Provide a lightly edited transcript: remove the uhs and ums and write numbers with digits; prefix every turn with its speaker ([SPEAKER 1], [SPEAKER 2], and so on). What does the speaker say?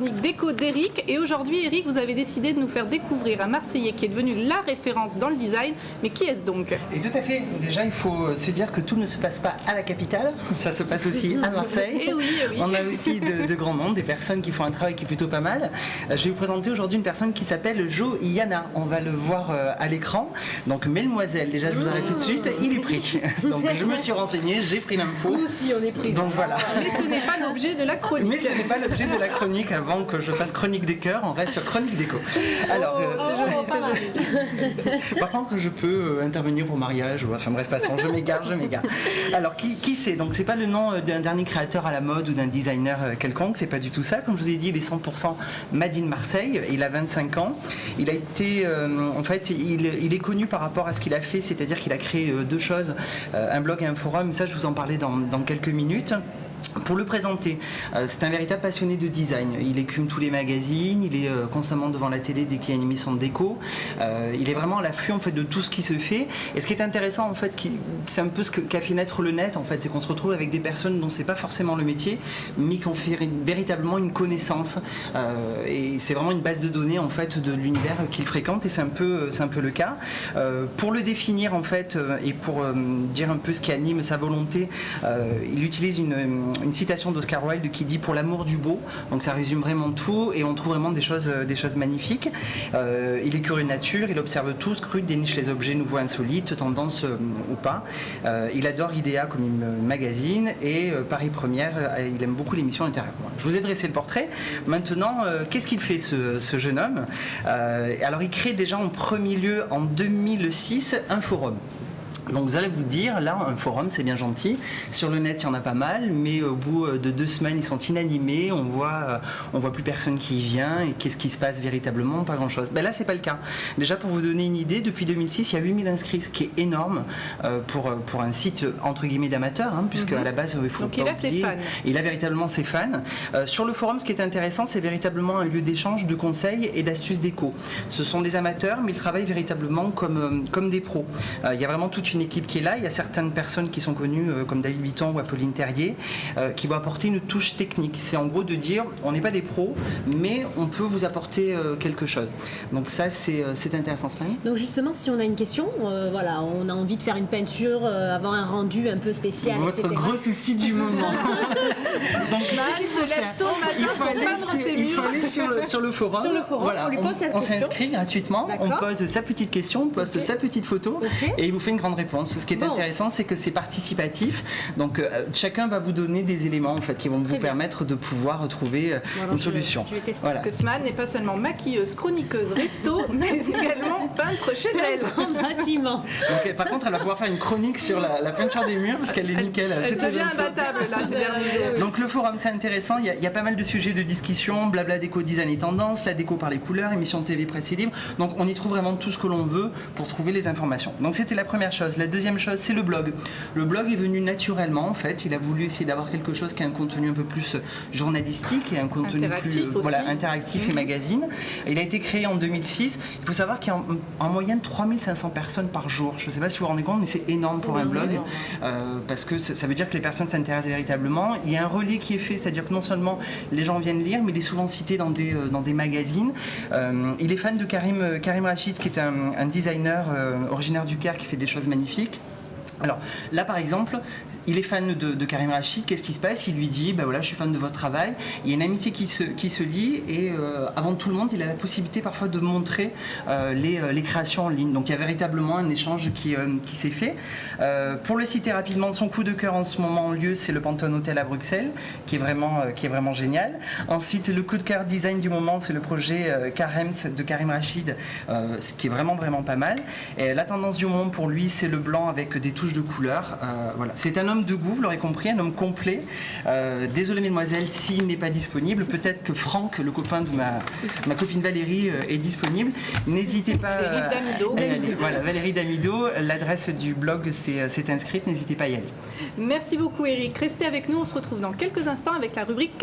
[SPEAKER 1] chronique déco d'Éric. Et aujourd'hui, Éric, vous avez décidé de nous faire découvrir un Marseillais qui est devenu la référence dans le design. Mais qui est-ce donc?
[SPEAKER 2] Et tout à fait. Déjà, il faut se dire que tout ne se passe pas à la capitale. Ça se passe aussi à Marseille.
[SPEAKER 1] Et oui, et oui.
[SPEAKER 2] On a aussi de grands noms, des personnes qui font un travail qui est plutôt pas mal. Je vais vous présenter aujourd'hui une personne qui s'appelle Jo Yana. On va le voir à l'écran. Donc, Mesdemoiselles, déjà, je vous arrête tout de suite. Il est pris. Donc, je me suis renseigné, j'ai pris l'info.
[SPEAKER 3] Nous aussi, on est pris.
[SPEAKER 2] Donc, voilà.
[SPEAKER 1] Mais ce n'est pas l'objet de la chronique.
[SPEAKER 2] Mais ce n'est pas l'objet de la chronique. Avant que je fasse chronique des cœurs, on reste sur chronique déco. Alors,
[SPEAKER 1] C'est joli.
[SPEAKER 2] par contre, je peux intervenir pour mariage. Enfin bref, passons. Je m'égare. Alors, qui c'est? Donc, c'est pas le nom d'un dernier créateur à la mode ou d'un designer quelconque. C'est pas du tout ça. Comme je vous ai dit, il est 100% Made in Marseille. Il a 25 ans. Il a été, en fait, il est connu par rapport à ce qu'il a fait, c'est-à-dire qu'il a créé deux choses, un blog et un forum. Ça, je vous en parlais dans quelques minutes. Pour le présenter, c'est un véritable passionné de design. Il écume tous les magazines, il est constamment devant la télé dès qu'il y a une émission de déco. Il est vraiment à l'affût en fait de tout ce qui se fait. Et ce qui est intéressant en fait, c'est un peu ce qu'a fait naître le net en fait, c'est qu'on se retrouve avec des personnes dont c'est pas forcément le métier, mais qui ont fait véritablement une connaissance. Et c'est vraiment une base de données en fait de l'univers qu'il fréquente. Et c'est un peu le cas. Pour le définir en fait et pour dire un peu ce qui anime sa volonté, il utilise une citation d'Oscar Wilde qui dit « pour l'amour du beau », donc ça résume vraiment tout et on trouve vraiment des choses magnifiques. Il est curieux de nature, il observe tout, scrute, déniche les objets nouveaux insolites, tendances ou pas. Il adore Idea comme une magazine et Paris Première, il aime beaucoup l'émission intérieure. Voilà. Je vous ai dressé le portrait. Maintenant, qu'est-ce qu'il fait ce jeune homme? Alors il crée déjà en premier lieu en 2006 un forum. Donc vous allez vous dire, là, un forum, c'est bien gentil. Sur le net, il y en a pas mal, mais au bout de 2 semaines, ils sont inanimés. On voit plus personne qui y vient. Et qu'est-ce qui se passe véritablement? Pas grand-chose. Ben là, c'est pas le cas. Déjà, pour vous donner une idée, depuis 2006, il y a 8000 inscrits, ce qui est énorme pour un site entre guillemets d'amateur, hein, puisque à la base, il faut.
[SPEAKER 1] Donc il a ses fans.
[SPEAKER 2] Il a véritablement ses fans. Sur le forum, ce qui est intéressant, c'est véritablement un lieu d'échange, de conseils et d'astuces déco. Ce sont des amateurs, mais ils travaillent véritablement comme des pros. Il y a vraiment toute une équipe qui est là. Il y a certaines personnes qui sont connues comme David Bitton ou Apolline Terrier qui vont apporter une touche technique. C'est en gros de dire on n'est pas des pros mais on peut vous apporter quelque chose. Donc ça c'est intéressant.
[SPEAKER 3] Donc justement si on a une question, voilà, on a envie de faire une peinture, avoir un rendu un peu spécial,
[SPEAKER 2] votre
[SPEAKER 3] etc.
[SPEAKER 2] gros souci du moment. Donc
[SPEAKER 1] il faut
[SPEAKER 2] aller sur le forum.
[SPEAKER 3] Sur le forum,
[SPEAKER 2] voilà,
[SPEAKER 3] on lui pose cette question.
[SPEAKER 2] On s'inscrit gratuitement, on pose sa petite question, on poste sa petite photo et il vous fait une grande réponse. Ce qui est intéressant, c'est que c'est participatif. Donc, chacun va vous donner des éléments en fait, qui vont vous permettre de pouvoir trouver une solution.
[SPEAKER 3] Je vais tester.
[SPEAKER 1] Voilà. Parce que Sman n'est pas seulement maquilleuse, chroniqueuse, resto, mais également peintre chez elle.
[SPEAKER 3] En bâtiment.
[SPEAKER 2] Donc, par contre, elle va pouvoir faire une chronique sur la peinture des murs parce qu'elle est nickel.
[SPEAKER 1] Elle devient imbattable là, ces derniers jours.
[SPEAKER 2] Donc, le forum, c'est intéressant. Il y a pas mal de sujets de discussion, blabla déco, design et tendance, la déco par les couleurs, émission TV, presse et libre. Donc, on y trouve vraiment tout ce que l'on veut pour trouver les informations. Donc, c'était la première chose. La deuxième chose, c'est le blog. Le blog est venu naturellement, en fait. Il a voulu essayer d'avoir quelque chose qui a un contenu un peu plus journalistique et un contenu
[SPEAKER 1] interactif
[SPEAKER 2] plus interactif et magazine. Il a été créé en 2006. Il faut savoir qu'il y a en moyenne 3500 personnes par jour. Je ne sais pas si vous vous rendez compte, mais c'est énorme pour un blog. Parce que ça veut dire que les personnes s'intéressent véritablement. Il y a un relais qui est fait, c'est-à-dire que non seulement les gens viennent lire, mais il est souvent cité dans des magazines. Il est fan de Karim Rachid, qui est un designer originaire du Caire qui fait des choses magnifiques. Alors là par exemple, il est fan de Karim Rachid. Qu'est-ce qui se passe? Il lui dit, voilà, je suis fan de votre travail. Il y a une amitié qui se lie et avant tout le monde, il a la possibilité parfois de montrer les créations en ligne. Donc il y a véritablement un échange qui s'est fait. Pour le citer rapidement, son coup de cœur en ce moment en lieu, c'est le Pantone Hotel à Bruxelles, qui est vraiment génial. Ensuite, le coup de cœur design du moment, c'est le projet Karems de Karim Rachid, ce qui est vraiment pas mal. Et la tendance du moment pour lui, c'est le blanc avec des touches de couleurs. Voilà. C'est un homme de goût, vous l'aurez compris, un homme complet. Désolé mesdemoiselles s'il n'est pas disponible. Peut-être que Franck, le copain de ma copine Valérie, est disponible. N'hésitez pas. Voilà, Valérie Damido. L'adresse du blog s'est inscrite. N'hésitez pas à y aller.
[SPEAKER 1] Merci beaucoup Eric. Restez avec nous. On se retrouve dans quelques instants avec la rubrique